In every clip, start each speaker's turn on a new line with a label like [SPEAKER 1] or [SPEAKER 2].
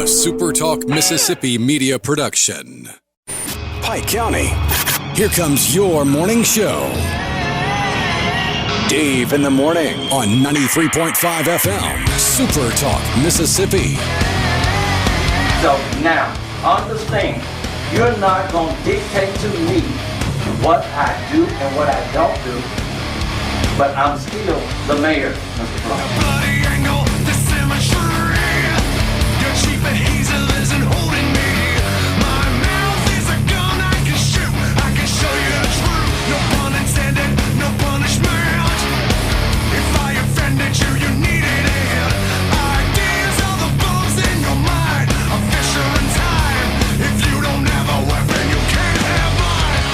[SPEAKER 1] SuperTalk Mississippi media production. Pike County, here comes your morning show. Dave in the morning on 93.5 FM, SuperTalk Mississippi.
[SPEAKER 2] So now, understand, you're not going to dictate to me what I do and what I don't do, but I'm still the mayor, Mr. Clark.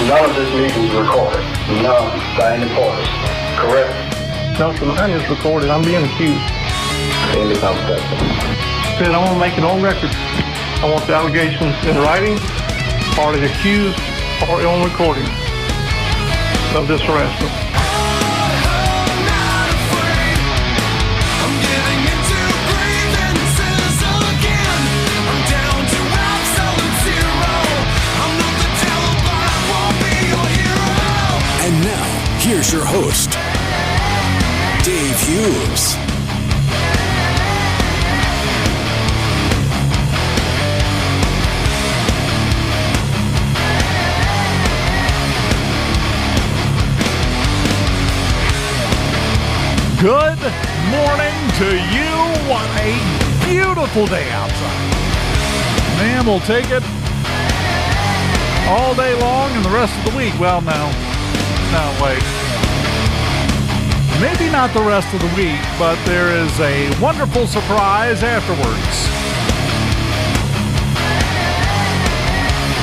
[SPEAKER 3] None of this meeting is recorded. None by any parties. Correct?
[SPEAKER 4] No, sir, mine is recorded. I'm being accused.
[SPEAKER 3] Any conversation.
[SPEAKER 4] I want to make it on record. I want the allegations in writing, or the accused, or on recording of this harassment.
[SPEAKER 1] And now, here's your host, Dave Hughes.
[SPEAKER 5] Good morning to you. What a beautiful day outside. Man, we'll take it all day long and the rest of the week. Well, no, wait. Maybe not the rest of the week, but there is a wonderful surprise afterwards.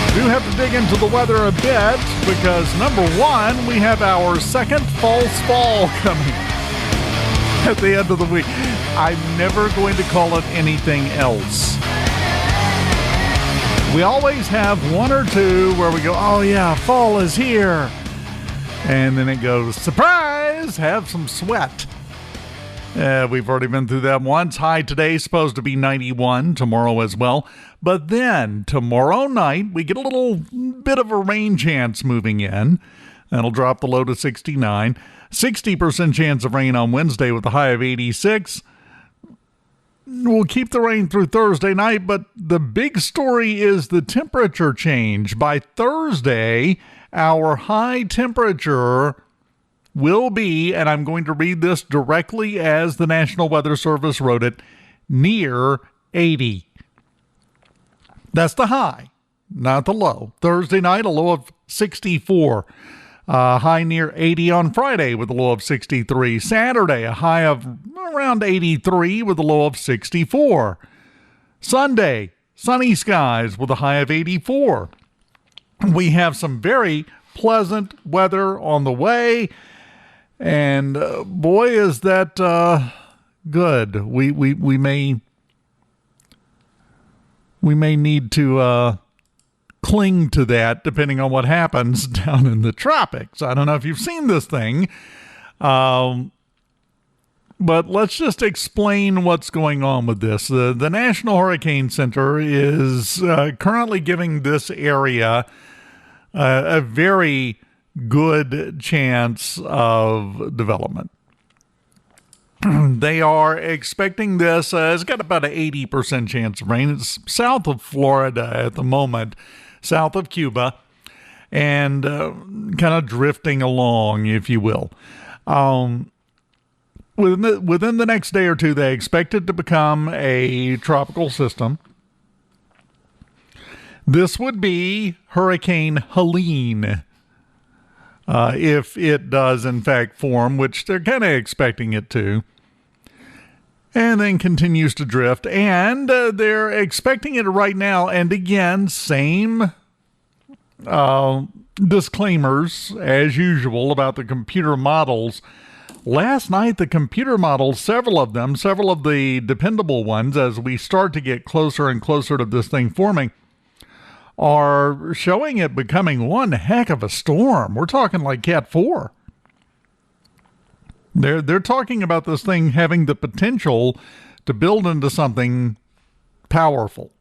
[SPEAKER 5] We do have to dig into the weather a bit because, number one, we have our second false fall coming at the end of the week. I'm never going to call it anything else. We always have one or two where we go, oh yeah, fall is here. And then it goes, surprise, have some sweat. We've already been through that once. High today, supposed to be 91, tomorrow as well. But then tomorrow night, we get a little bit of a rain chance moving in. That'll drop the low to 69. 60% chance of rain on Wednesday with a high of 86. We'll keep the rain through Thursday night, but the big story is the temperature change. By Thursday, our high temperature will be, and I'm going to read this directly as the National Weather Service wrote it, near 80. That's the high, not the low. Thursday night, a low of 64. High near 80 on Friday with a low of 63. Saturday, a high of around 83 with a low of 64. Sunday, sunny skies with a high of 84. We have some very pleasant weather on the way, and boy, is that good. We may need to cling to that depending on what happens down in the tropics. I don't know if you've seen this thing, but let's just explain what's going on with this. The National Hurricane Center is currently giving this area a very good chance of development. They are expecting this. It's got about an 80% chance of rain. It's south of Florida at the moment, south of Cuba, and kind of drifting along, if you will. Within the next day or two, they expect it to become a tropical system. This would be Hurricane Helene, if it does in fact form, which they're kind of expecting it to, and then continues to drift. And they're expecting it right now. And again, same disclaimers as usual about the computer models. Last night, the computer models, several of the dependable ones, as we start to get closer and closer to this thing forming, are showing it becoming one heck of a storm. We're talking like Cat 4. They're talking about this thing having the potential to build into something powerful.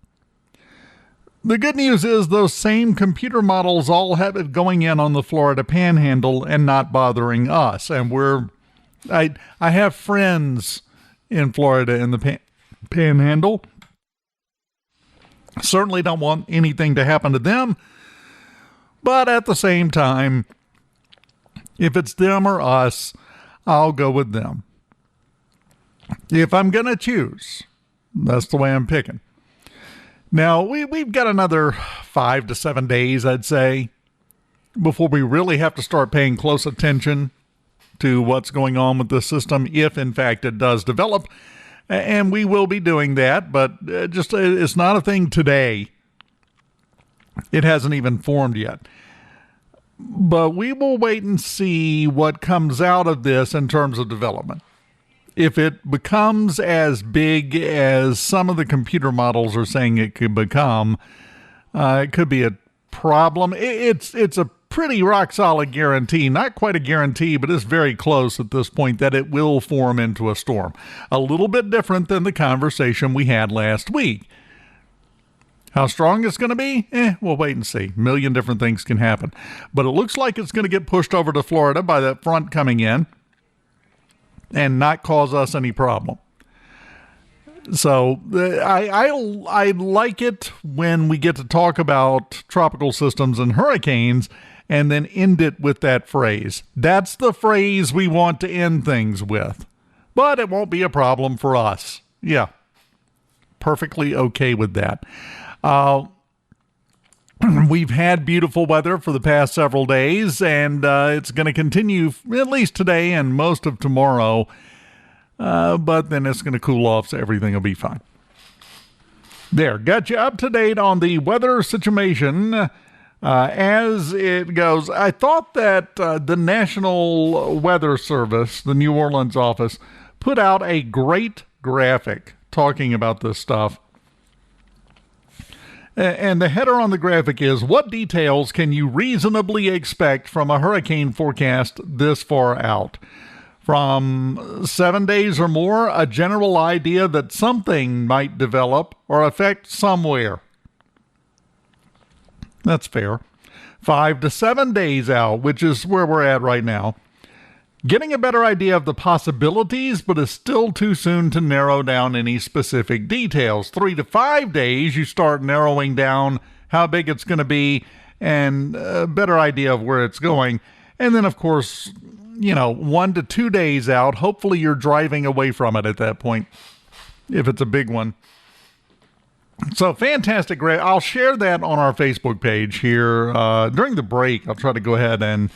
[SPEAKER 5] The good news is those same computer models all have it going in on the Florida Panhandle and not bothering us. And I have friends in Florida in the Panhandle. Certainly don't want anything to happen to them. But at the same time, if it's them or us, I'll go with them. If I'm going to choose, that's the way I'm picking. Now, we've got another 5 to 7 days, I'd say, before we really have to start paying close attention to what's going on with the system, if in fact it does develop. And we will be doing that, but it's not a thing today. It hasn't even formed yet. But we will wait and see what comes out of this in terms of development. If it becomes as big as some of the computer models are saying it could become, it could be a problem. It's a pretty rock-solid guarantee. Not quite a guarantee, but it's very close at this point that it will form into a storm. A little bit different than the conversation we had last week. How strong it's going to be? We'll wait and see. A million different things can happen. But it looks like it's going to get pushed over to Florida by that front coming in and not cause us any problem. So I like it when we get to talk about tropical systems and hurricanes and then end it with that phrase. That's the phrase we want to end things with. But it won't be a problem for us. Yeah, perfectly okay with that. We've had beautiful weather for the past several days, and it's going to continue at least today and most of tomorrow. But then it's going to cool off, so everything will be fine. There, got you up to date on the weather situation as it goes. I thought that the National Weather Service, the New Orleans office, put out a great graphic talking about this stuff. And the header on the graphic is, what details can you reasonably expect from a hurricane forecast this far out? From 7 days or more, a general idea that something might develop or affect somewhere. That's fair. 5 to 7 days out, which is where we're at right now. Getting a better idea of the possibilities, but it's still too soon to narrow down any specific details. 3 to 5 days, you start narrowing down how big it's going to be and a better idea of where it's going. And then, of course, 1 to 2 days out, hopefully you're driving away from it at that point, if it's a big one. So fantastic, Greg. I'll share that on our Facebook page here during the break. I'll try to go ahead and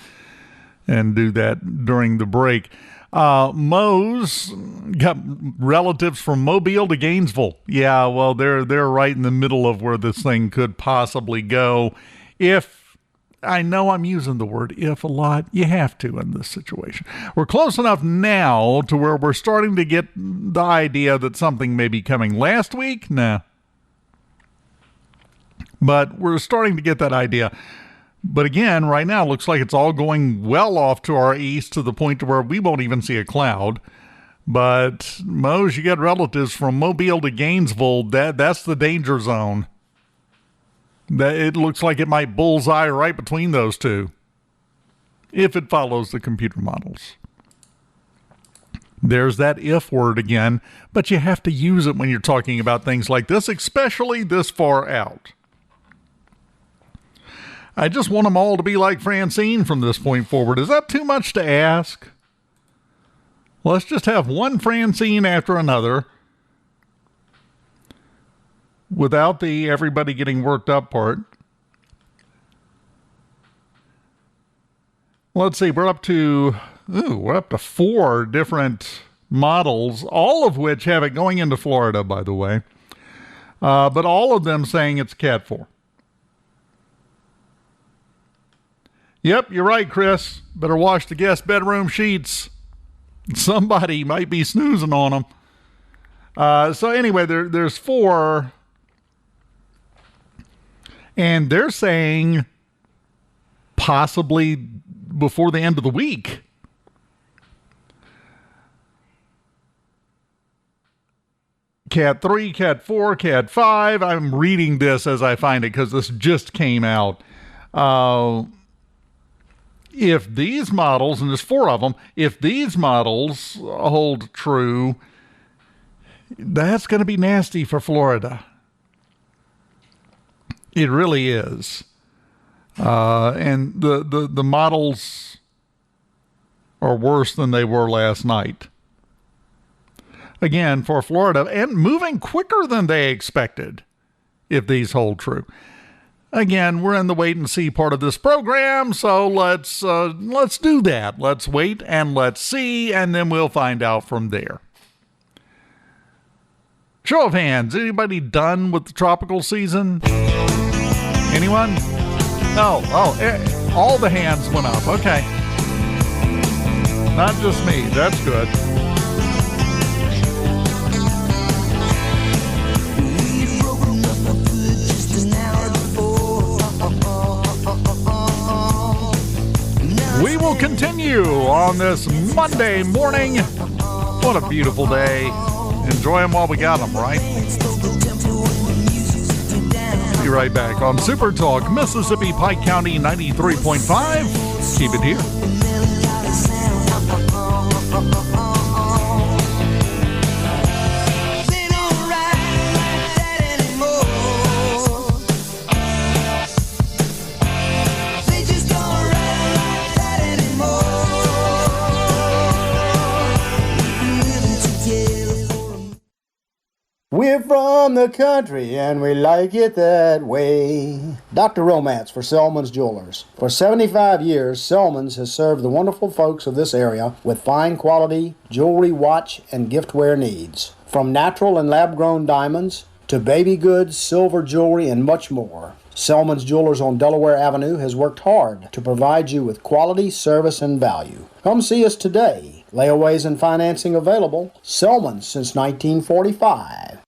[SPEAKER 5] do that during the break. Mo's got relatives from Mobile to Gainesville. Yeah, well, they're right in the middle of where this thing could possibly go. If, I know I'm using the word if a lot, you have to in this situation. We're close enough now to where we're starting to get the idea that something may be coming. Last week? Nah. But we're starting to get that idea. But again, right now, it looks like it's all going well off to our east to the point to where we won't even see a cloud. But, Mose, you got relatives from Mobile to Gainesville. That's the danger zone. It looks like it might bullseye right between those two, if it follows the computer models. There's that if word again, but you have to use it when you're talking about things like this, especially this far out. I just want them all to be like Francine from this point forward. Is that too much to ask? Let's just have one Francine after another without the everybody getting worked up part. Let's see, we're up to 4 different models, all of which have it going into Florida, by the way. But all of them saying it's Cat 4. Yep, you're right, Chris. Better wash the guest bedroom sheets. Somebody might be snoozing on them. So anyway, there's 4. And they're saying possibly before the end of the week. Cat 3, Cat 4, Cat 5. I'm reading this as I find it because this just came out. If these models, and there's 4 of them, if these models hold true, that's going to be nasty for Florida. It really is. And the models are worse than they were last night. Again, for Florida, and moving quicker than they expected, if these hold true. Again, we're in the wait and see part of this program, so let's do that. Let's wait and let's see, and then we'll find out from there. Show of hands, anybody done with the tropical season? Anyone? Oh, all the hands went up. Okay. Not just me. That's good. We will continue on this Monday morning. What a beautiful day. Enjoy them while we got them, right? Be right back on Super Talk, Mississippi, Pike County 93.5. Keep it here.
[SPEAKER 6] We're from the country and we like it that way. Dr. Romance for Selman's Jewelers. For 75 years, Selman's has served the wonderful folks of this area with fine quality jewelry, watch, and giftware needs. From natural and lab-grown diamonds to baby goods, silver jewelry, and much more. Selman's Jewelers on Delaware Avenue has worked hard to provide you with quality, service, and value. Come see us today. Layaways and financing available. Selman's since 1945.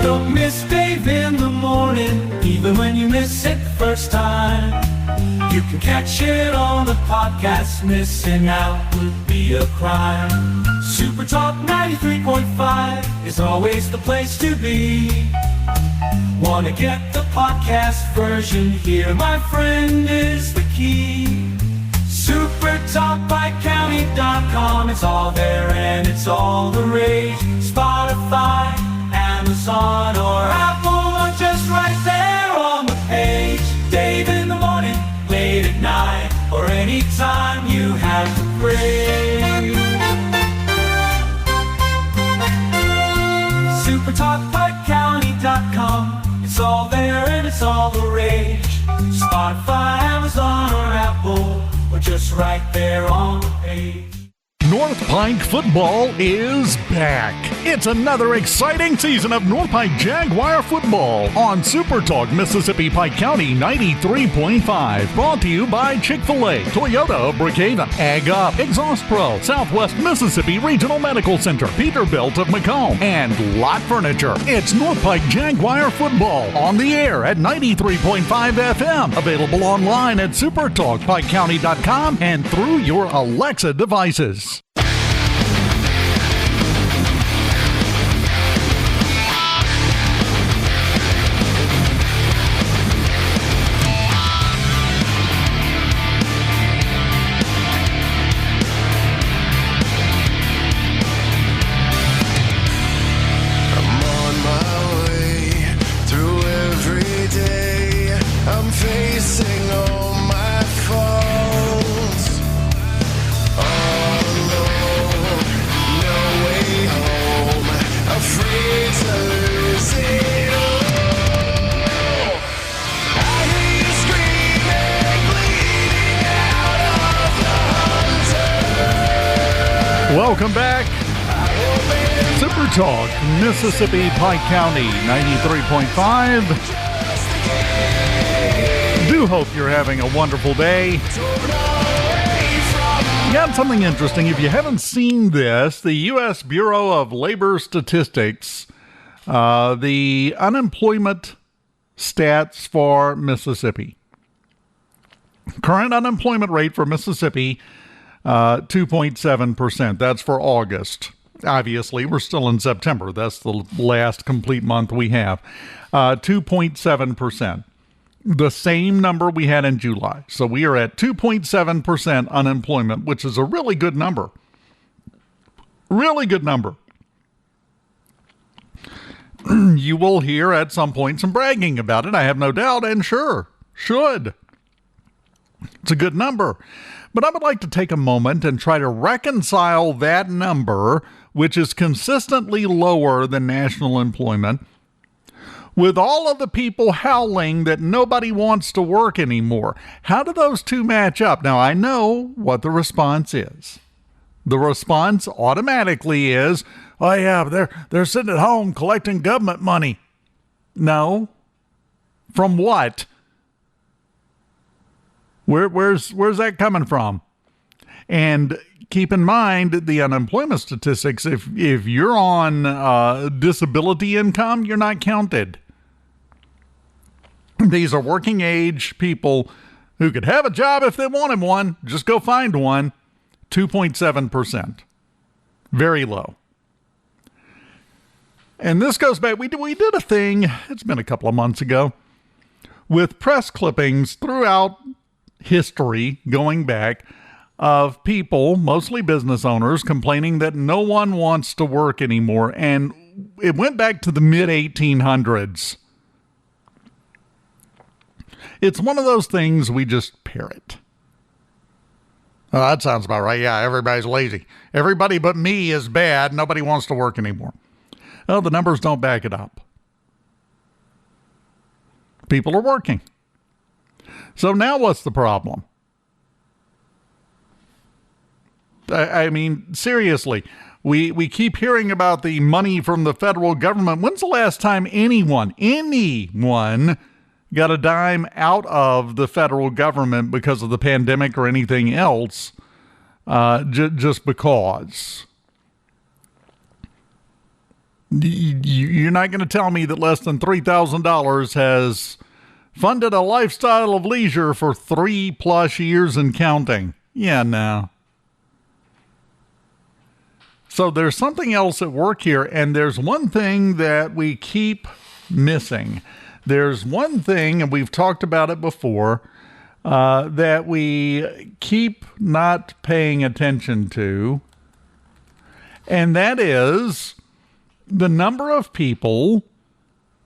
[SPEAKER 7] Don't miss Dave in the morning, even when you miss it the first time. You can catch it on the podcast. Missing out would be a crime. SuperTalk 93.5 is always the place to be. Wanna get the podcast version? Here, my friend, is the key. SuperTalkPikeCounty.com. It's all there and it's all the rage. Spotify, Amazon, or Apple, or just right there on the page. Dave in the morning, late at night, or anytime you have to pray. SuperTalkPikeCounty.com. It's all there and it's all the rage. Spotify, Amazon, or Apple, or just right there on the page.
[SPEAKER 5] North Pike football is back. It's another exciting season of North Pike Jaguar football on Super Talk, Mississippi, Pike County 93.5. Brought to you by Chick-fil-A, Toyota of Brookhaven, Ag Up, Exhaust Pro, Southwest Mississippi Regional Medical Center, Peterbilt of Macomb, and Lot Furniture. It's North Pike Jaguar football on the air at 93.5 FM. Available online at SuperTalkPikeCounty.com and through your Alexa devices. Welcome back. Super Talk, Mississippi, Pike County 93.5. Do hope you're having a wonderful day. Got something interesting. If you haven't seen this, the U.S. Bureau of Labor Statistics, the unemployment stats for Mississippi. Current unemployment rate for Mississippi 2.7%. That's for August. Obviously, we're still in September. That's the last complete month we have. 2.7%. The same number we had in July. So we are at 2.7% unemployment, which is a really good number. Really good number. You will hear at some point some bragging about it, I have no doubt, and sure, should. It's a good number. But I would like to take a moment and try to reconcile that number, which is consistently lower than national employment, with all of the people howling that nobody wants to work anymore. How do those two match up? Now, I know what the response is. The response automatically is, oh yeah, they're sitting at home collecting government money. No. From what? Where's that coming from? And keep in mind the unemployment statistics. If you're on disability income, you're not counted. These are working age people who could have a job if they wanted one. Just go find one. 2.7%. Very low. And this goes back, we did a thing, it's been a couple of months ago, with press clippings throughout history going back of people, mostly business owners, complaining that no one wants to work anymore. And it went back to the mid-1800s. It's one of those things we just parrot. Oh, that sounds about right. Yeah, everybody's lazy. Everybody but me is bad. Nobody wants to work anymore. Oh, the numbers don't back it up. People are working. So now what's the problem? I mean, seriously, we keep hearing about the money from the federal government. When's the last time anyone got a dime out of the federal government because of the pandemic or anything else, just because? You're not going to tell me that less than $3,000 has funded a lifestyle of leisure for 3+ years and counting. Yeah, no. So there's something else at work here, and there's one thing that we keep missing. There's one thing, and we've talked about it before, that we keep not paying attention to, and that is the number of people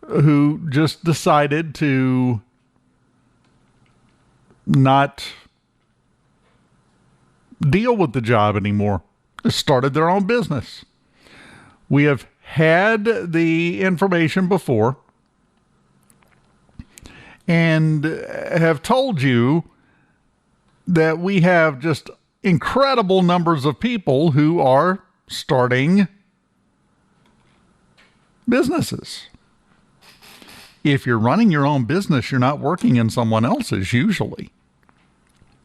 [SPEAKER 5] who just decided to not deal with the job anymore. Started their own business. We have had the information before and have told you that we have just incredible numbers of people who are starting businesses. If you're running your own business, you're not working in someone else's usually.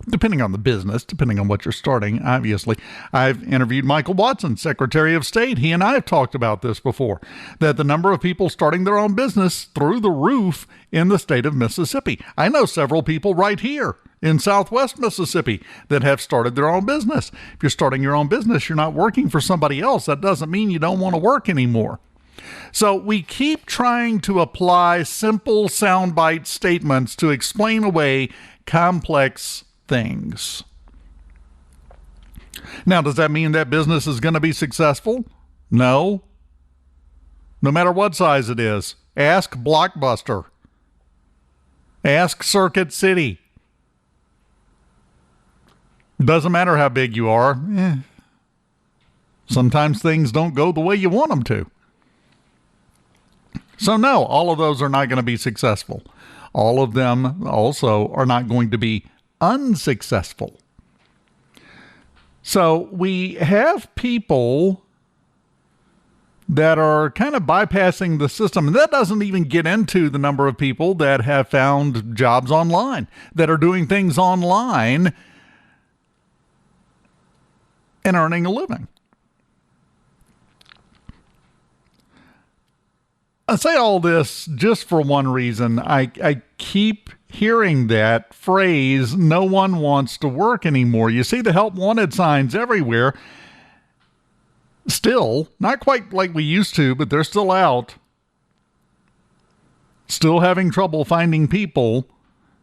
[SPEAKER 5] Depending on the business, depending on what you're starting, obviously. I've interviewed Michael Watson, Secretary of State. He and I have talked about this before, that the number of people starting their own business through the roof in the state of Mississippi. I know several people right here in Southwest Mississippi that have started their own business. If you're starting your own business, you're not working for somebody else. That doesn't mean you don't want to work anymore. So we keep trying to apply simple soundbite statements to explain away complex things. Now, does that mean that business is going to be successful? No. No matter what size it is. Ask Blockbuster. Ask Circuit City. Doesn't matter how big you are. Sometimes things don't go the way you want them to. So no, all of those are not going to be successful. All of them also are not going to be unsuccessful. So we have people that are kind of bypassing the system. And that doesn't even get into the number of people that have found jobs online, that are doing things online and earning a living. I say all this just for one reason. I keep hearing that phrase, no one wants to work anymore. You see the help wanted signs everywhere. Still, not quite like we used to, but they're still out. Still having trouble finding people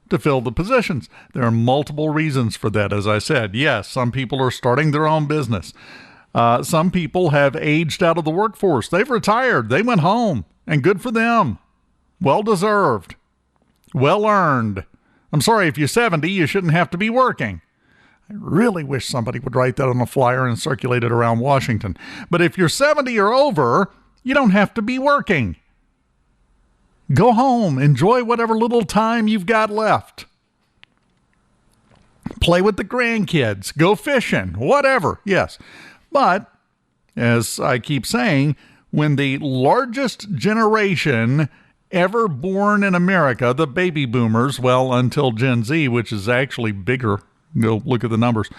[SPEAKER 5] to fill the positions. There are multiple reasons for that, as I said. Yes, some people are starting their own business. Some people have aged out of the workforce. They've retired. They went home, and good for them. Well-deserved. Well-earned. I'm sorry, if you're 70, you shouldn't have to be working. I really wish somebody would write that on a flyer and circulate it around Washington. But if you're 70 or over, you don't have to be working. Go home. Enjoy whatever little time you've got left. Play with the grandkids. Go fishing. Whatever. Yes. But, as I keep saying, when the largest generation ever born in America, the baby boomers, well, until Gen Z, which is actually bigger, go look at the numbers,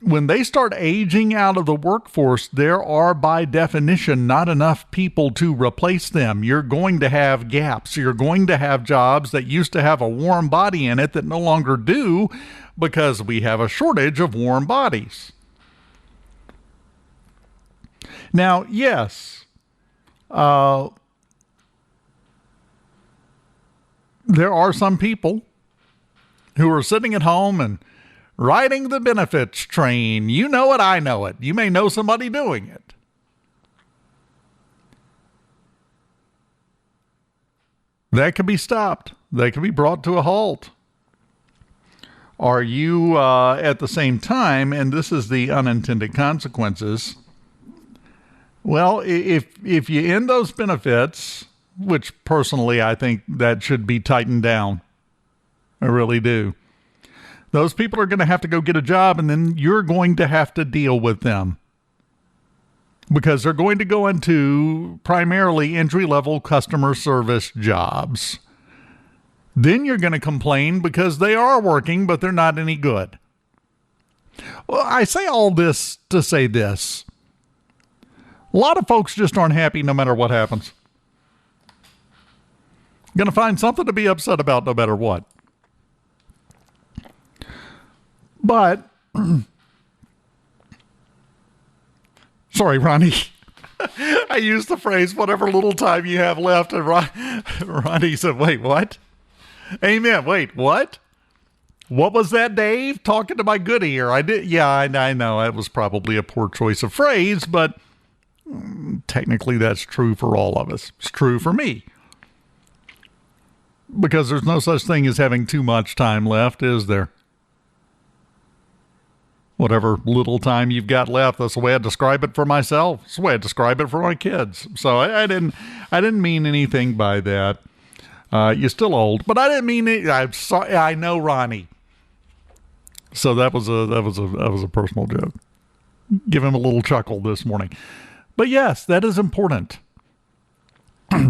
[SPEAKER 5] when they start aging out of the workforce, there are, by definition, not enough people to replace them. You're going to have gaps. You're going to have jobs that used to have a warm body in it that no longer do because we have a shortage of warm bodies. Now, yes, there are some people who are sitting at home and riding the benefits train. You know it, I know it. You may know somebody doing it. That can be stopped. That can be brought to a halt. Are you at the same time, and this is the unintended consequences, well, if you end those benefits, which personally I think that should be tightened down, I really do. Those people are going to have to go get a job, and then you're going to have to deal with them because they're going to go into primarily entry-level customer service jobs. Then you're going to complain because they are working, but they're not any good. Well, I say all this to say this. A lot of folks just aren't happy no matter what happens. Going to find something to be upset about no matter what. But, sorry, Ronnie. I used the phrase, whatever little time you have left, and Ronnie said, wait, what? Amen. Wait, what? What was that, Dave? Talking to my good ear. I did. Yeah, I know. It was probably a poor choice of phrase, but technically that's true for all of us. It's true for me. Because there's no such thing as having too much time left, is there? Whatever little time you've got left, that's the way I describe it for myself. That's the way I describe it for my kids. So I didn't mean anything by that. You're still old, but I didn't mean it. I'm sorry. I know, Ronnie. So that was a personal joke. Give him a little chuckle this morning. But yes, that is important.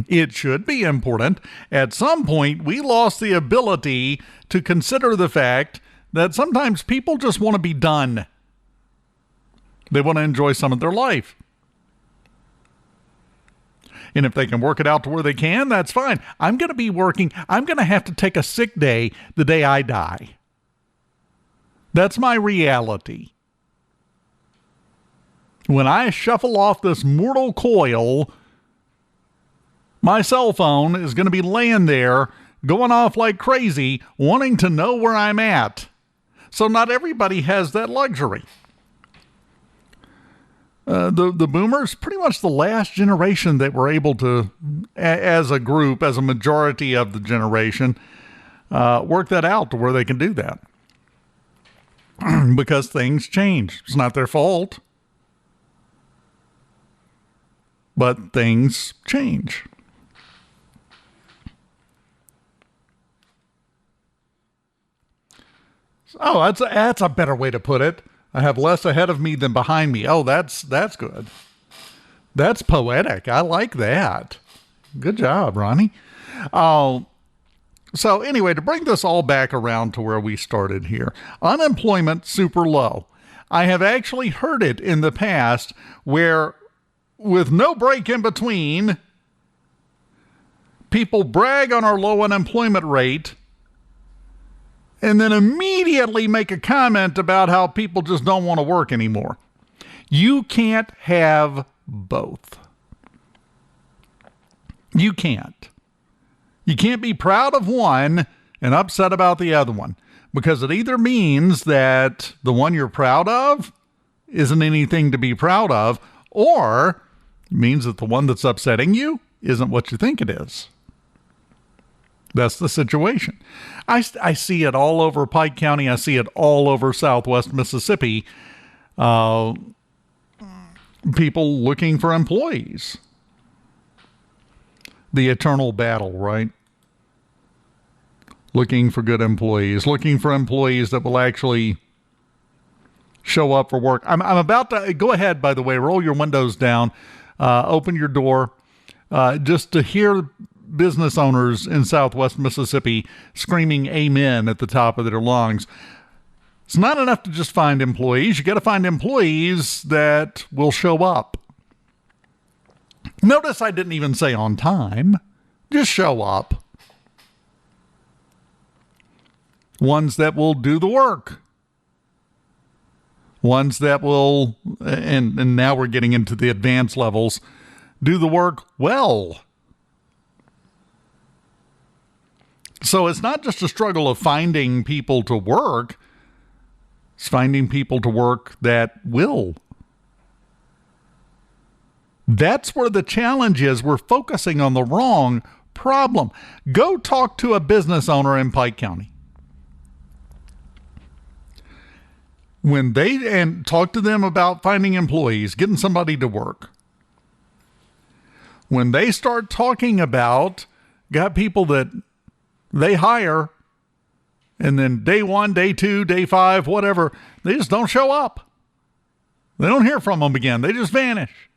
[SPEAKER 5] It should be important. At some point, we lost the ability to consider the fact that sometimes people just want to be done. They want to enjoy some of their life. And if they can work it out to where they can, that's fine. I'm going to be working. I'm going to have to take a sick day the day I die. That's my reality. When I shuffle off this mortal coil, my cell phone is going to be laying there, going off like crazy, wanting to know where I'm at. So not everybody has that luxury. The boomers, pretty much the last generation that were able to, as a group, as a majority of the generation, work that out to where they can do that. Because things change. It's not their fault. But things change. Oh, that's a better way to put it. I have less ahead of me than behind me. Oh, that's good. That's poetic. I like that. Good job, Ronnie. So anyway, to bring this all back around to where we started here, unemployment super low. I have actually heard it in the past where, with no break in between, People brag on our low unemployment rate and then immediately make a comment about how people just don't want to work anymore. You can't have both. You can't. You can't be proud of one and upset about the other one, because it either means that the one you're proud of isn't anything to be proud of, or it means that the one that's upsetting you isn't what you think it is. That's the situation. I see it all over Pike County. I see it all over Southwest Mississippi. People looking for employees. The eternal battle, right? Looking for good employees. Looking for employees that will actually show up for work. I'm about to go ahead, by the way, roll your windows down, open your door, just to hear business owners in Southwest Mississippi screaming amen at the top of their lungs. It's not enough to just find employees. You got to find employees that will show up. Notice I didn't even say on time. Just show up. Ones that will do the work. Ones that will, and now we're getting into the advanced levels, do the work well. So it's not just a struggle of finding people to work. It's finding people to work that will. That's where the challenge is. We're focusing on the wrong problem. Go talk to a business owner in Pike County. And talk to them about finding employees, getting somebody to work. When they start talking about got people that they hire, and then day 1, day 2, day 5, whatever, they just don't show up. They don't hear from them again. They just vanish.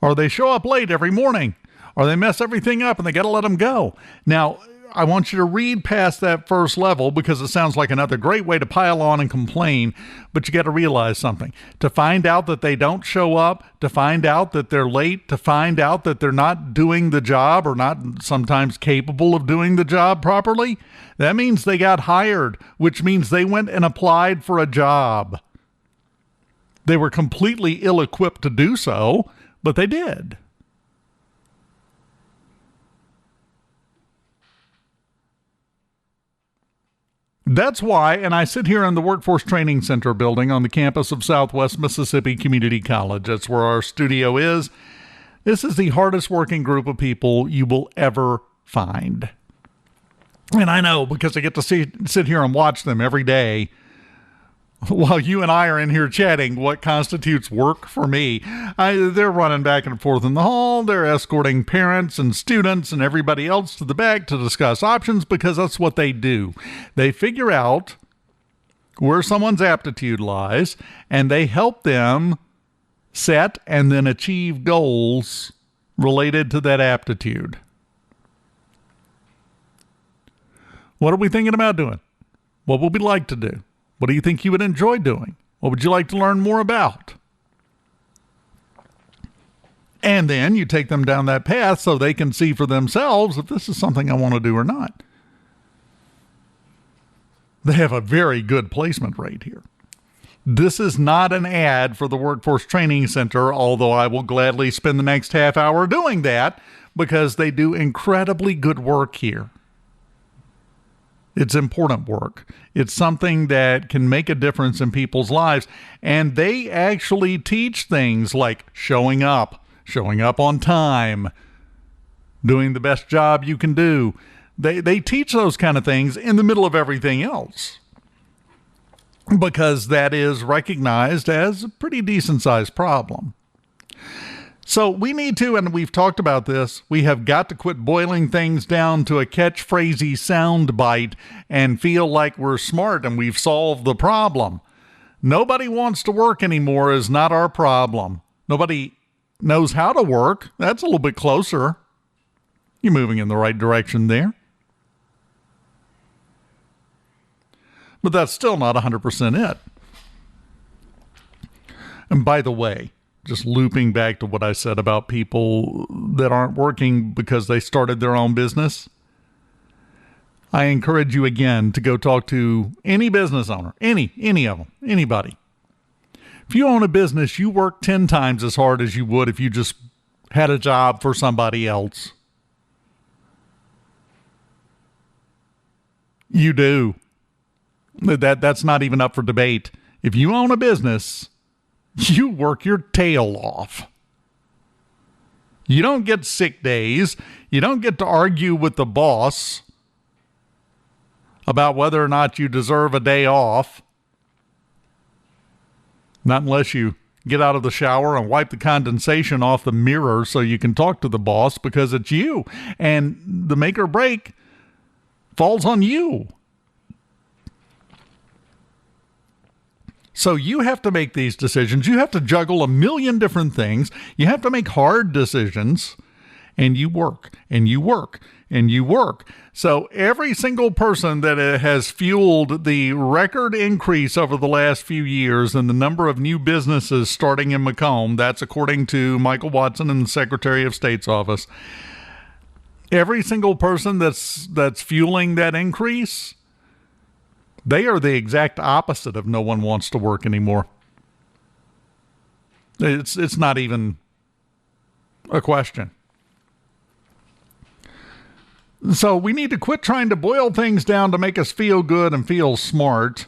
[SPEAKER 5] Or they show up late every morning, or they mess everything up and they got to let them go. Now, I want you to read past that first level, because it sounds like another great way to pile on and complain, but you got to realize something. To find out that they don't show up, to find out that they're late, to find out that they're not doing the job or not sometimes capable of doing the job properly, that means they got hired, which means they went and applied for a job. They were completely ill-equipped to do so, but they did. That's why, and I sit here in the Workforce Training Center building on the campus of Southwest Mississippi Community College. That's where our studio is. This is the hardest working group of people you will ever find. And I know, because I get to sit here and watch them every day while you and I are in here chatting what constitutes work for me. They're running back and forth in the hall. They're escorting parents and students and everybody else to the back to discuss options, because that's what they do. They figure out where someone's aptitude lies, and they help them set and then achieve goals related to that aptitude. What are we thinking about doing? What would we like to do? What do you think you would enjoy doing? What would you like to learn more about? And then you take them down that path so they can see for themselves if this is something I want to do or not. They have a very good placement rate here. This is not an ad for the Workforce Training Center, although I will gladly spend the next half hour doing that, because they do incredibly good work here. It's important work. It's something that can make a difference in people's lives. And they actually teach things like showing up on time, doing the best job you can do. They teach those kind of things in the middle of everything else, because that is recognized as a pretty decent sized problem. So we need to, and we've talked about this, we have got to quit boiling things down to a catchphrasey sound bite and feel like we're smart and we've solved the problem. Nobody wants to work anymore is not our problem. Nobody knows how to work. That's a little bit closer. You're moving in the right direction there. But that's still not 100% it. And by the way, just looping back to what I said about people that aren't working because they started their own business. I encourage you again to go talk to any business owner, any of them, anybody. If you own a business, you work 10 times as hard as you would if you just had a job for somebody else. You do. That's not even up for debate. If you own a business, you work your tail off. You don't get sick days. You don't get to argue with the boss about whether or not you deserve a day off. Not unless you get out of the shower and wipe the condensation off the mirror so you can talk to the boss, because it's you. And the make or break falls on you. So you have to make these decisions. You have to juggle a million different things. You have to make hard decisions. And you work, and you work, and you work. So every single person that has fueled the record increase over the last few years in the number of new businesses starting in Macomb, that's according to Michael Watson in the Secretary of State's office. Every single person that's fueling that increase, they are the exact opposite of no one wants to work anymore. It's not even a question. So we need to quit trying to boil things down to make us feel good and feel smart,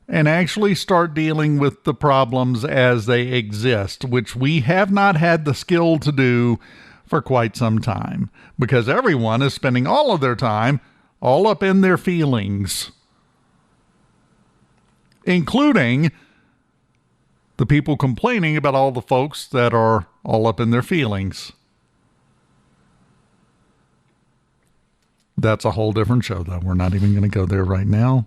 [SPEAKER 5] and actually start dealing with the problems as they exist, which we have not had the skill to do for quite some time, because everyone is spending all of their time all up in their feelings, including the people complaining about all the folks that are all up in their feelings. That's a whole different show, though. We're not even going to go there right now.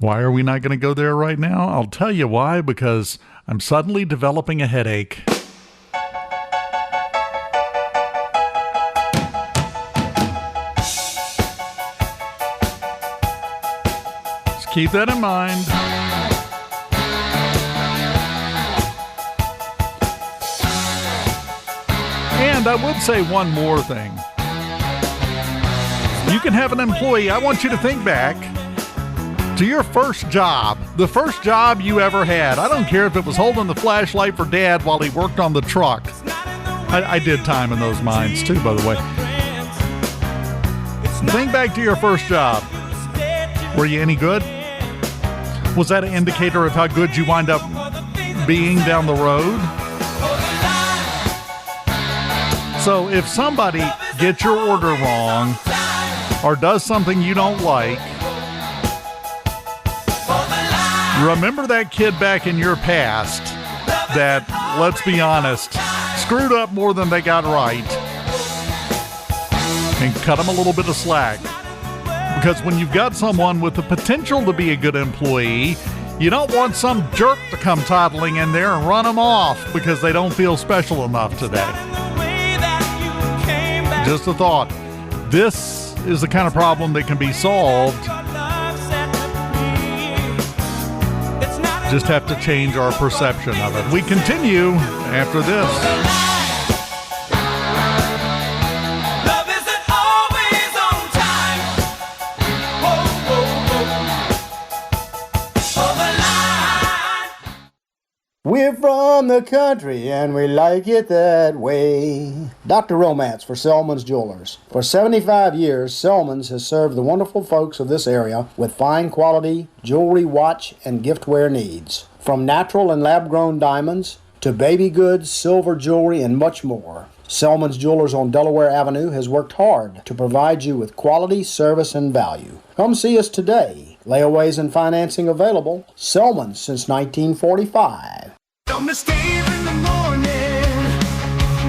[SPEAKER 5] Why are we not going to go there right now? I'll tell you why, because I'm suddenly developing a headache. Just keep that in mind. And I would say one more thing. You can have an employee. I want you to think back to your first job, the first job you ever had. I don't care if it was holding the flashlight for Dad while he worked on the truck. I did time in those mines too, by the way. Think back to your first job. Were you any good? Was that an indicator of how good you wind up being down the road? So if somebody gets your order wrong, or does something you don't like, remember that kid back in your past that, let's be honest, screwed up more than they got right, and cut them a little bit of slack. Because when you've got someone with the potential to be a good employee, you don't want some jerk to come toddling in there and run them off because they don't feel special enough today. Just a thought. This is the kind of problem that can be solved. Just have to change our perception of it. We continue after this.
[SPEAKER 6] We're from the country and we like it that way. Dr. Romance for Selman's Jewelers. For 75 years, Selman's has served the wonderful folks of this area with fine quality jewelry, watch, and giftware needs. From natural and lab-grown diamonds to baby goods, silver jewelry, and much more. Selman's Jewelers on Delaware Avenue has worked hard to provide you with quality, service, and value. Come see us today. Layaways and financing available. Selman's since 1945.
[SPEAKER 7] Don't miss Dave in the morning.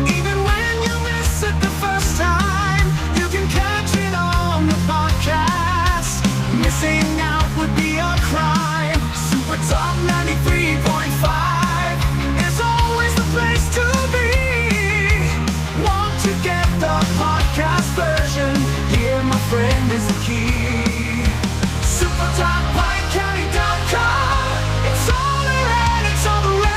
[SPEAKER 7] Even when you miss it the first time, you can catch it on the podcast. Missing out would be a crime. SuperTalk 93.5 is always the place to be. Want to get the podcast version? Here, my friend, is the key. SuperTalk PikeCounty.com. It's all around, it's all the rage.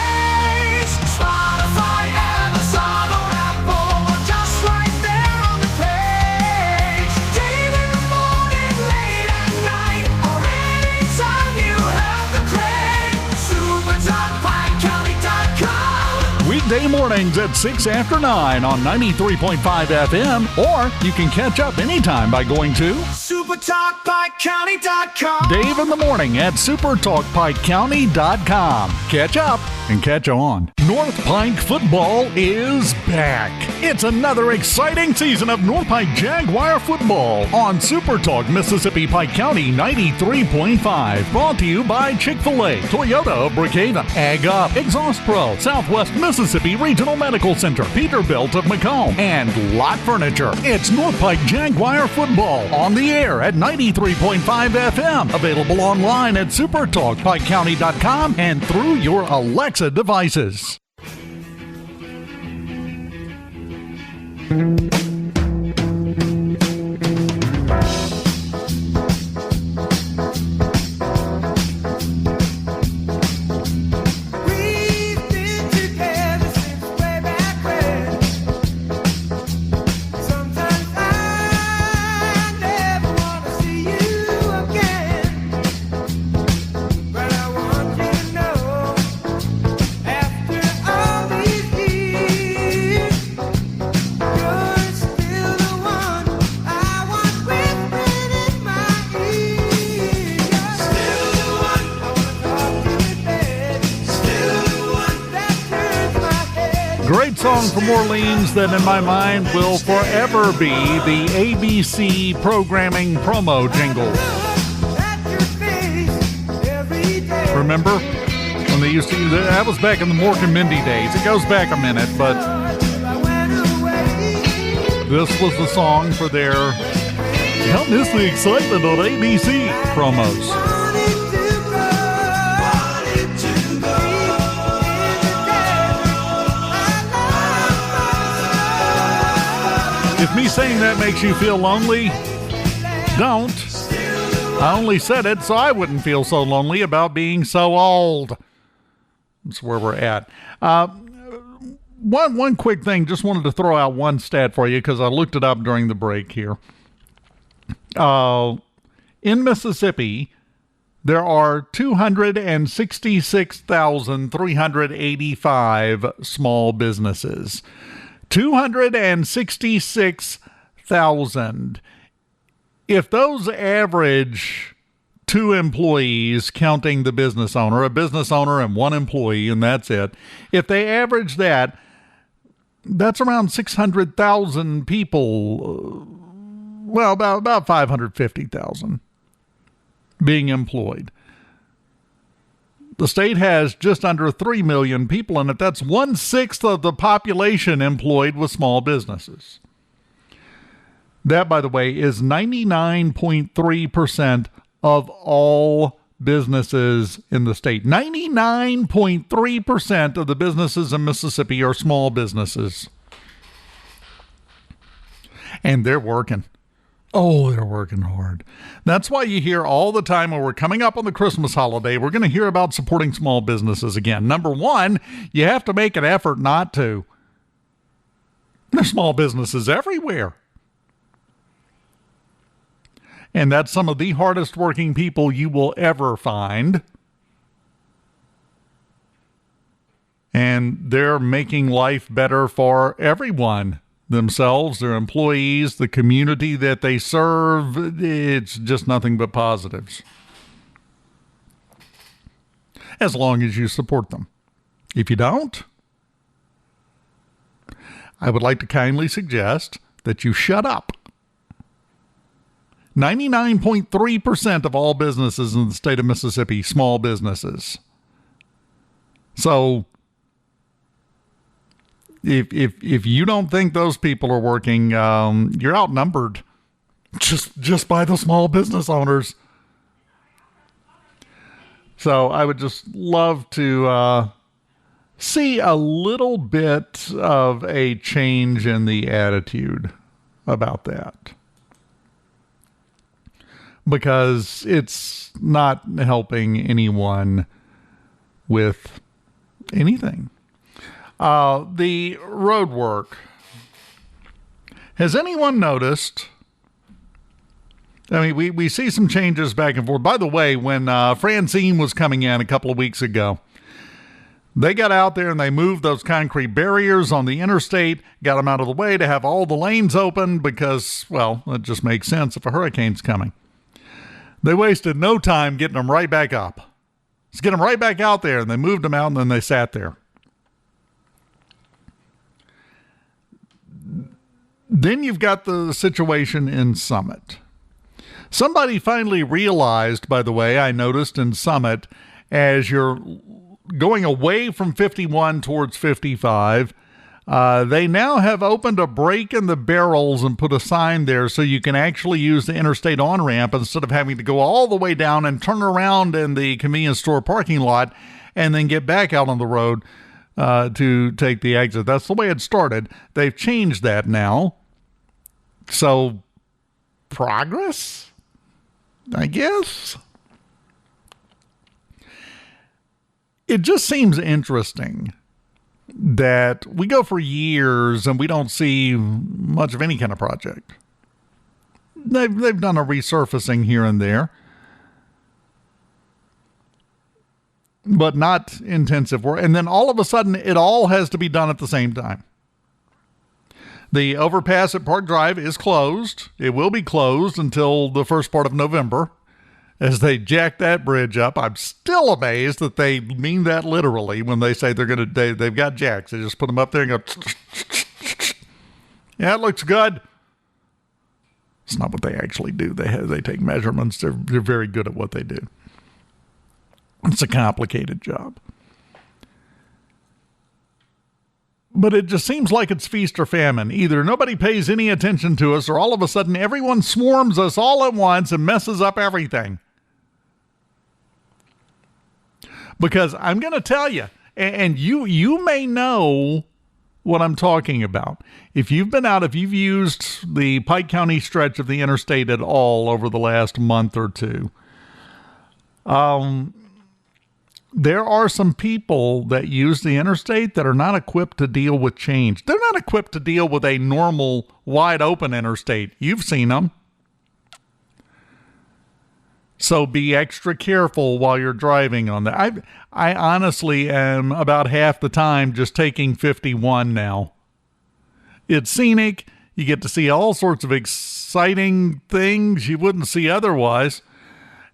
[SPEAKER 5] weekday mornings at 6 after 9 on 93.5 FM, or you can catch up anytime by going to
[SPEAKER 7] SuperTalkPikeCounty.com.
[SPEAKER 5] Dave in the Morning at SuperTalkPikeCounty.com. Catch up and catch on. North Pike football is back. It's another exciting season of North Pike Jaguar football on SuperTalk Mississippi Pike County 93.5. Brought to you by Chick-fil-A, Toyota of Brookhaven, Ag Up, Exhaust Pro, Southwest Mississippi Regional Medical Center, Peterbilt of Macomb, and Lot Furniture. It's North Pike Jaguar football on the air at 93.5 FM. Available online at SuperTalkPikeCounty.com and through your Alexa devices. Great song from Orleans that in my mind will forever be the ABC programming promo jingle. Remember when they used to, that was back in the Mork and Mindy days. It goes back a minute, but this was the song for their "Don't Miss the Excitement on ABC" promos. If me saying that makes you feel lonely, don't. I only said it so I wouldn't feel so lonely about being so old. That's where we're at. One quick thing, just wanted to throw out one stat for you because I looked it up during the break here. In Mississippi, there are 266,385 small businesses. 266,000. If those average 2 employees, counting the business owner, a business owner and 1 employee, and that's it. If they average that, that's around 600,000 people. Well, about 550,000 being employed. The state has just under 3 million people in it. That's 1/6 of the population employed with small businesses. That, by the way, is 99.3% of all businesses in the state. 99.3% of the businesses in Mississippi are small businesses. And they're working. Oh, they're working hard. That's why you hear all the time when we're coming up on the Christmas holiday, we're going to hear about supporting small businesses again. Number one, you have to make an effort not to. There's small businesses everywhere. And that's some of the hardest working people you will ever find. And they're making life better for everyone. Themselves, their employees, the community that they serve. It's just nothing but positives. As long as you support them. If you don't, I would like to kindly suggest that you shut up. 99.3% of all businesses in the state of Mississippi, small businesses. So If you don't think those people are working, you're outnumbered just by the small business owners. So I would just love to see a little bit of a change in the attitude about that. Because it's not helping anyone with anything. The Roadwork. Has anyone noticed? I mean, we see some changes back and forth. By the way, when Francine was coming in a couple of weeks ago, They got out there and they moved those concrete barriers on the interstate, got them out of the way to have all the lanes open because, well, it just makes sense if a hurricane's coming. They wasted no time getting them right back up. Let's get them right back out there, and they moved them out, and then they sat there. Then you've got the situation in Summit. Somebody finally realized, by the way, I noticed in Summit, as you're going away from 51 towards 55, they now have opened a break in the barrels and put a sign there so you can actually use the interstate on-ramp instead of having to go all the way down and turn around in the convenience store parking lot and then get back out on the road to take the exit. That's the way it started. They've changed that now. So, progress, I guess. It just seems interesting that we go for years and we don't see much of any kind of project. They've done a resurfacing here and there, but not intensive work. And then all of a sudden, it all has to be done at the same time. The overpass at Park Drive is closed. It will be closed until the first part of November. As they jack that bridge up, I'm still amazed that they mean that literally when they say they've got jacks. They just put them up there and go, yeah, it looks good. It's not what they actually do. They take measurements. They're very good at what they do. It's a complicated job. But it just seems like it's feast or famine. Either nobody pays any attention to us, or all of a sudden everyone swarms us all at once and messes up everything. Because I'm going to tell you, and you may know what I'm talking about. If you've been out, if you've used the Pike County stretch of the interstate at all over the last month or two, there are some people that use the interstate that are not equipped to deal with change. They're not equipped to deal with a normal, wide open interstate. You've seen them. So be extra careful while you're driving on that. I honestly am about half the time just taking 51 now. It's scenic. You get to see all sorts of exciting things you wouldn't see otherwise.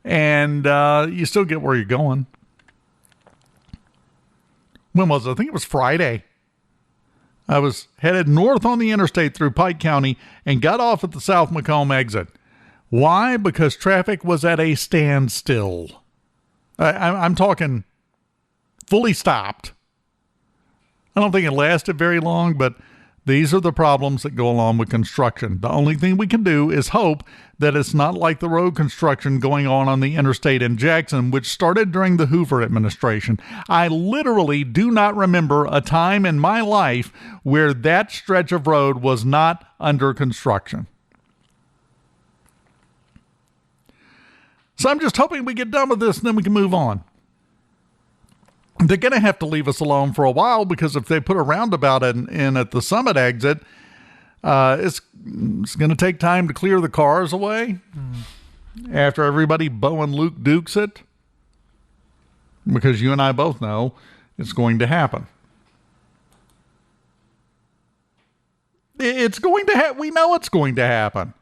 [SPEAKER 5] And you still get where you're going. When was it? I think it was Friday. I was headed north on the interstate through Pike County and got off at the South Macomb exit. Why? Because traffic was at a standstill. I'm talking fully stopped. I don't think it lasted very long, but these are the problems that go along with construction. The only thing we can do is hope that it's not like the road construction going on the interstate in Jackson, which started during the Hoover administration. I literally do not remember a time in my life where that stretch of road was not under construction. So I'm just hoping we get done with this and then we can move on. They're going to have to leave us alone for a while because if they put a roundabout in at the Summit exit, it's going to take time to clear the cars away after everybody Bo and Luke Dukes it. Because you and I both know it's going to happen. It's going to happen. We know it's going to happen.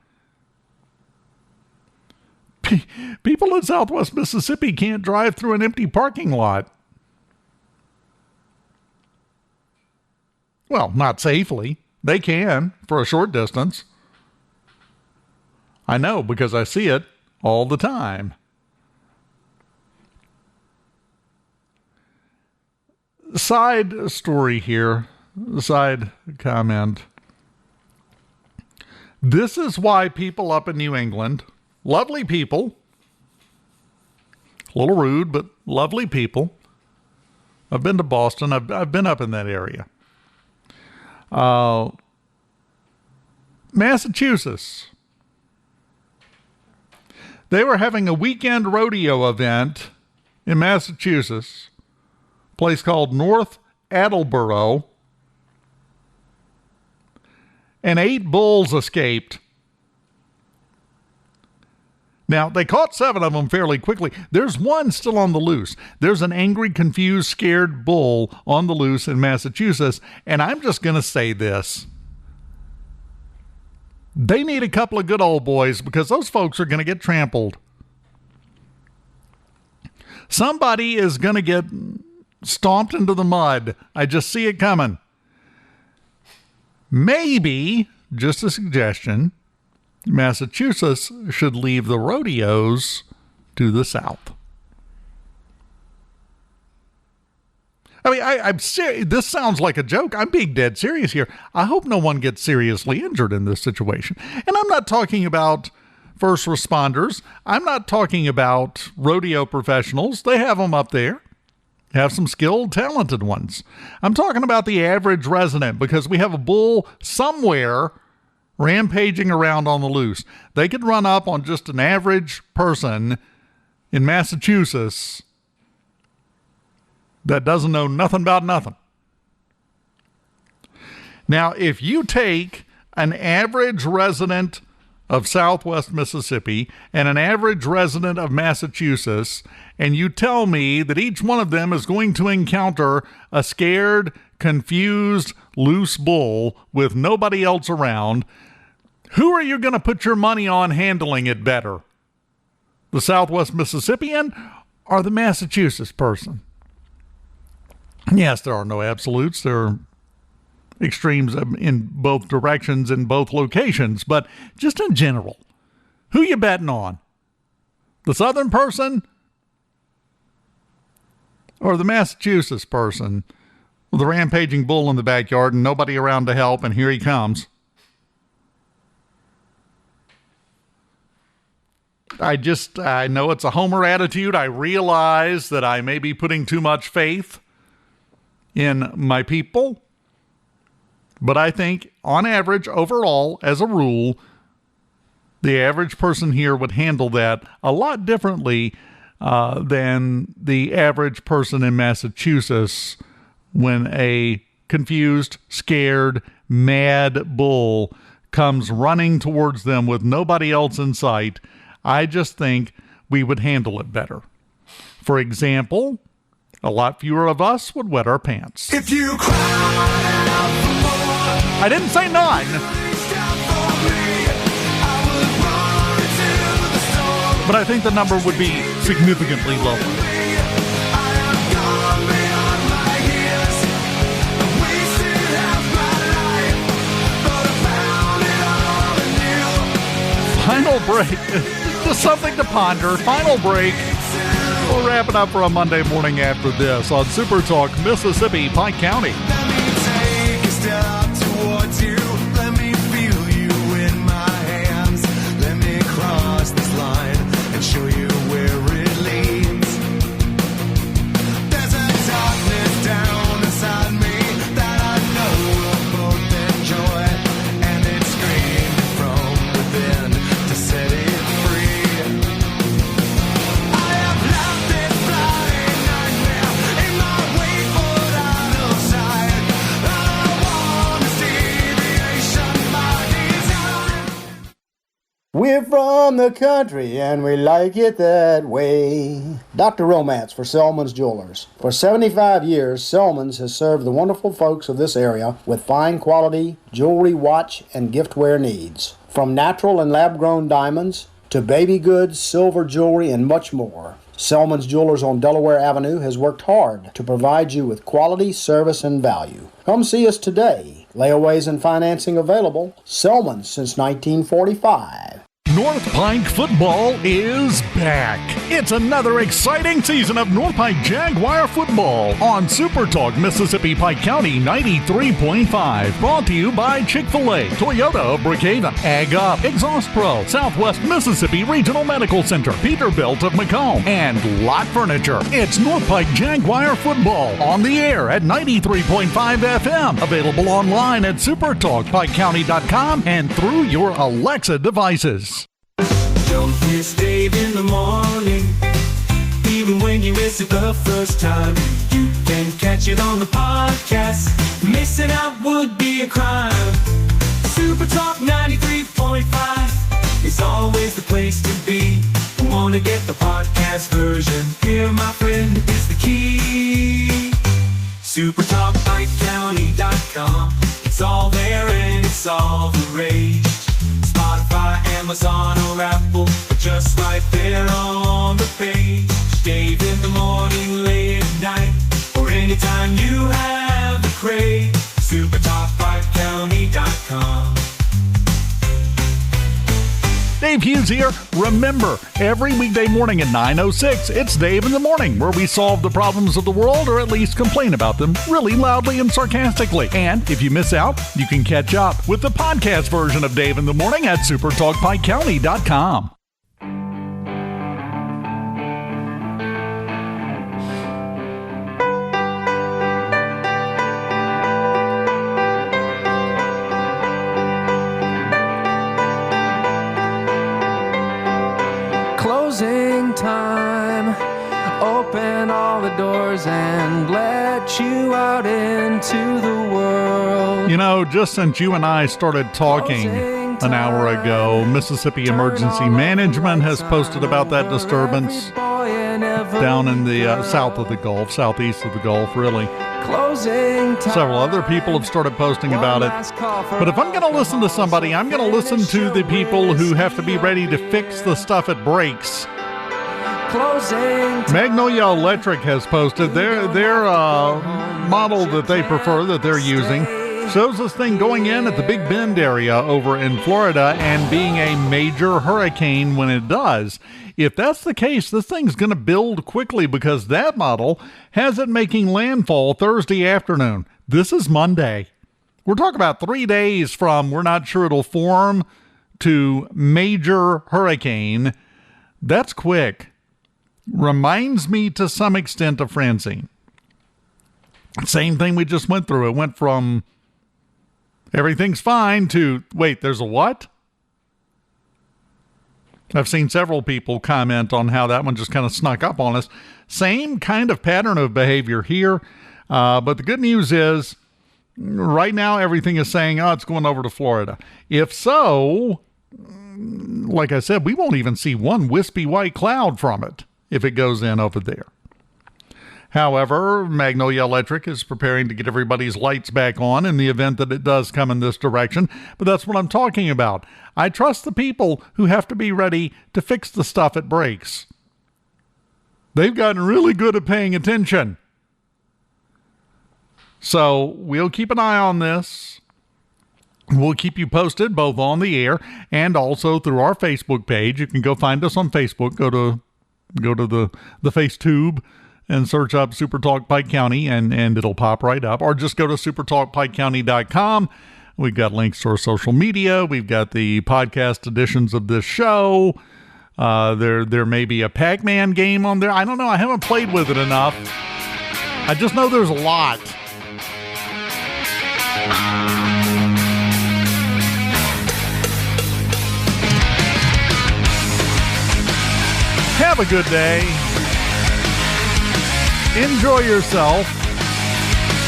[SPEAKER 5] People in Southwest Mississippi can't drive through an empty parking lot. Well, not safely. They can for a short distance. I know because I see it all the time. Side story here, side comment. This is why people up in New England, lovely people, a little rude, but lovely people. I've been to Boston. I've been up in that area. Massachusetts. They were having a weekend rodeo event in Massachusetts, a place called North Attleboro, and 8 bulls escaped. Now, they caught 7 of them fairly quickly. There's one still on the loose. There's an angry, confused, scared bull on the loose in Massachusetts. And I'm just going to say this. They need a couple of good old boys because those folks are going to get trampled. Somebody is going to get stomped into the mud. I just see it coming. Maybe, just a suggestion, Massachusetts should leave the rodeos to the south. I mean, I'm serious. This sounds like a joke. I'm being dead serious here. I hope no one gets seriously injured in this situation. And I'm not talking about first responders. I'm not talking about rodeo professionals. They have them up there. Have some skilled, talented ones. I'm talking about the average resident because we have a bull somewhere rampaging around on the loose. They could run up on just an average person in Massachusetts that doesn't know nothing about nothing. Now, if you take an average resident of Southwest Mississippi and an average resident of Massachusetts, and you tell me that each one of them is going to encounter a scared, confused, loose bull with nobody else around, who are you going to put your money on handling it better? The Southwest Mississippian or the Massachusetts person? Yes, there are no absolutes. There are extremes in both directions in both locations, but just in general, who you betting on? The Southern person or the Massachusetts person with the rampaging bull in the backyard and nobody around to help, and here he comes? I know it's a homer attitude. I realize that I may be putting too much faith in my people. But I think, on average, overall, as a rule, the average person here would handle that a lot differently than the average person in Massachusetts when a confused, scared, mad bull comes running towards them with nobody else in sight. I just think we would handle it better. For example, a lot fewer of us would wet our pants.
[SPEAKER 7] If you cry out for more,
[SPEAKER 5] I didn't say 9. But I think the number would be significantly lower. Final break. Just something to ponder. Final break. We'll wrap it up for a Monday morning after this on SuperTalk, Mississippi, Pike County.
[SPEAKER 7] Let me take a step towards you. Let me feel you in my hands. Let me cross this line and show you where it leads. There's a darkness down inside me that I know we'll both enjoy, and it's screaming from within to set it free. I have left this flying nightmare in my wakeful out of sight. I want this deviation by design.
[SPEAKER 6] We're from the country and we like it that way. Dr. Romance for Selman's Jewelers. For 75 years, Selman's has served the wonderful folks of this area with fine quality jewelry, watch, and giftware needs. From natural and lab-grown diamonds to baby goods, silver jewelry, and much more. Selman's Jewelers on Delaware Avenue has worked hard to provide you with quality, service, and value. Come see us today. Layaways and financing available. Selman's since 1945.
[SPEAKER 5] North Pike football is back. It's another exciting season of North Pike Jaguar football on SuperTalk Mississippi Pike County 93.5. Brought to you by Chick-fil-A, Toyota of Brookhaven, Ag Up, Exhaust Pro, Southwest Mississippi Regional Medical Center, Peterbilt of Macomb, and Lot Furniture. It's North Pike Jaguar football on the air at 93.5 FM. Available online at supertalkpikecounty.com and through your Alexa devices.
[SPEAKER 7] Don't miss Dave in the morning. Even when you miss it the first time, you can catch it on the podcast. Missing out would be a crime. Super Talk 93.5 is always the place to be. podcast version. Here, my friend, is the key. SuperTalk.PikeCounty.com. It's all there and it's all the rage. Spotify, Amazon, or Apple, but just right there on the page. Dave in the morning, late at night, or anytime you have the crave. SuperTalk.PikeCounty.com.
[SPEAKER 5] Dave Hughes here. Remember, every weekday morning at 9:06, it's Dave in the Morning, where we solve the problems of the world, or at least complain about them really loudly and sarcastically. And if you miss out, you can catch up with the podcast version of Dave in the Morning at SuperTalkPikeCounty.com.
[SPEAKER 8] Closing time. Open all the doors and let you out into the world.
[SPEAKER 5] You know, just since you and I started talking an hour ago, Mississippi Emergency Management has posted about that disturbance down in the south of the Gulf, southeast of the Gulf, really. Several other people have started posting about it. But if I'm going to listen to somebody, I'm going to listen to the people who have to be ready to fix the stuff it breaks. Magnolia Electric has posted their model that they prefer, that they're using, shows this thing going in at the Big Bend area over in Florida and being a major hurricane when it does. If that's the case, this thing's going to build quickly because that model has it making landfall Thursday afternoon. This is Monday. We're talking about 3 days from we're not sure it'll form to major hurricane. That's quick. Reminds me to some extent of Francine. Same thing we just went through. It went from everything's fine to, wait, there's a what? I've seen several people comment on how that one just kind of snuck up on us. Same kind of pattern of behavior here. But the good news is right now everything is saying, oh, it's going over to Florida. If so, like I said, we won't even see one wispy white cloud from it if it goes in over there. However, Magnolia Electric is preparing to get everybody's lights back on in the event that it does come in this direction. But that's what I'm talking about. I trust the people who have to be ready to fix the stuff it breaks. They've gotten really good at paying attention. So we'll keep an eye on this. We'll keep you posted both on the air and also through our Facebook page. You can go find us on Facebook. Go to the FaceTube and search up SuperTalk Pike County, and it'll pop right up. Or just go to SuperTalkPikeCounty.com. We've got links to our social media. We've got the podcast editions of this show. There may be a Pac-Man game on there. I don't know. I haven't played with it enough. I just know there's a lot. Have a good day. Enjoy yourself.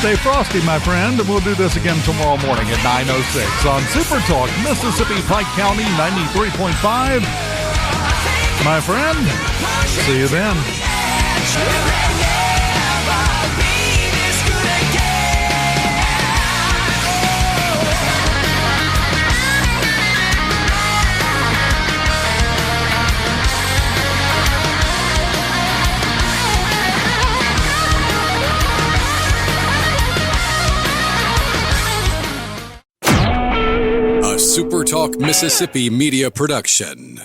[SPEAKER 5] Stay frosty, my friend, and we'll do this again tomorrow morning at 9:06 on Super Talk, Mississippi Pike County 93.5. My friend, see you then.
[SPEAKER 1] SuperTalk Mississippi Media Production.